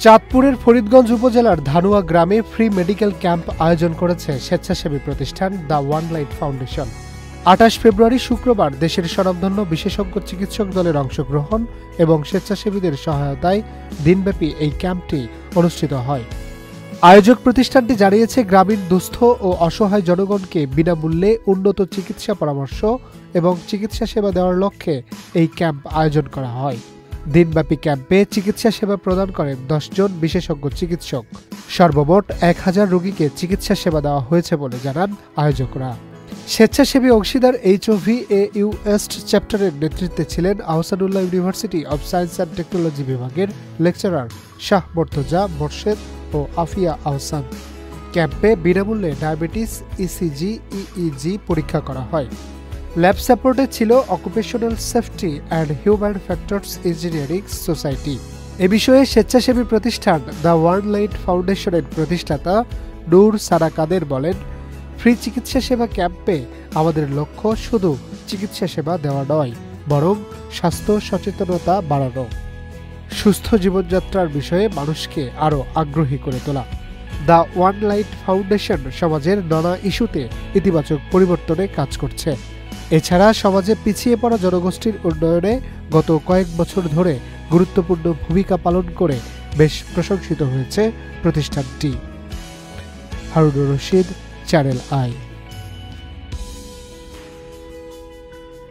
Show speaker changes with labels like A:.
A: চাঁদপুরের ফরিদগঞ্জ উপজেলার ধানুয়া গ্রামে ফ্রি মেডিকেল ক্যাম্প আয়োজন করেছে স্বেচ্ছাসেবী প্রতিষ্ঠান দ্য ওয়ান লাইট ফাউন্ডেশন। ২৮ ফেব্রুয়ারি শুক্রবার দেশের স্বনামধন্য বিশেষজ্ঞ চিকিৎসক দলের অংশগ্রহণ এবং স্বেচ্ছাসেবীদের সহায়তায় দিনব্যাপী এই ক্যাম্পটি অনুষ্ঠিত হয়। আয়োজক প্রতিষ্ঠানটি জানিয়েছে, গ্রামীণ দুস্থ ও অসহায় জনগণকে বিনামূল্যে উন্নত চিকিৎসা পরামর্শ এবং চিকিৎসা সেবা দেওয়ার লক্ষ্যে এই ক্যাম্প আয়োজন করা হয়। দিনব্যাপী ক্যাম্পে চিকিৎসা সেবা প্রদান করেন ১০ জন বিশেষজ্ঞ চিকিৎসক। সর্বমোট ১,০০০ রোগীকে চিকিৎসা সেবা দেওয়া হয়েছে বলে জানান আয়োজকরা। স্বেচ্ছাসেবী অংশীদার HOVAU এস্ট চ্যাপ্টারের নেতৃত্বে ছিলেন Ahsanullah university of science and technology বিভাগের লেকচারার শাহ মর্তজা মোর্শেদ ও আফিয়া আহসান। ক্যাম্পে বিনামূল্যে ডায়াবেটিস, ECG, EEG পরীক্ষা করা হয়। ল্যাব সাপোর্টে ছিল occupational safety and human factors engineering society. এ বিষয়ে স্বেচ্ছাসেবী প্রতিষ্ঠান দ্য ওয়ান লাইট ফাউন্ডেশনের প্রতিষ্ঠাতা নূর সারা কাদের বলেন, ফ্রি চিকিৎসা সেবা ক্যাম্পে আমাদের লক্ষ্য শুধু চিকিৎসা সেবা দেওয়া নয়, বরং স্বাস্থ্য সচেতনতা বাড়ানো, সুস্থ জীবনযাত্রার বিষয়ে মানুষকে আরও আগ্রহী করে তোলা। দ্য ওয়ান লাইট ফাউন্ডেশন সমাজের নানা ইস্যুতে ইতিবাচক পরিবর্তনে কাজ করছে। এছাড়া সমাজে পিছিয়ে পড়া জনগোষ্ঠীর উন্নয়নে গত কয়েক বছর ধরে গুরুত্বপূর্ণ ভূমিকা পালন করে বেশ প্রশংসিত হয়েছে প্রতিষ্ঠানটি। Harunur Rashid, channel I.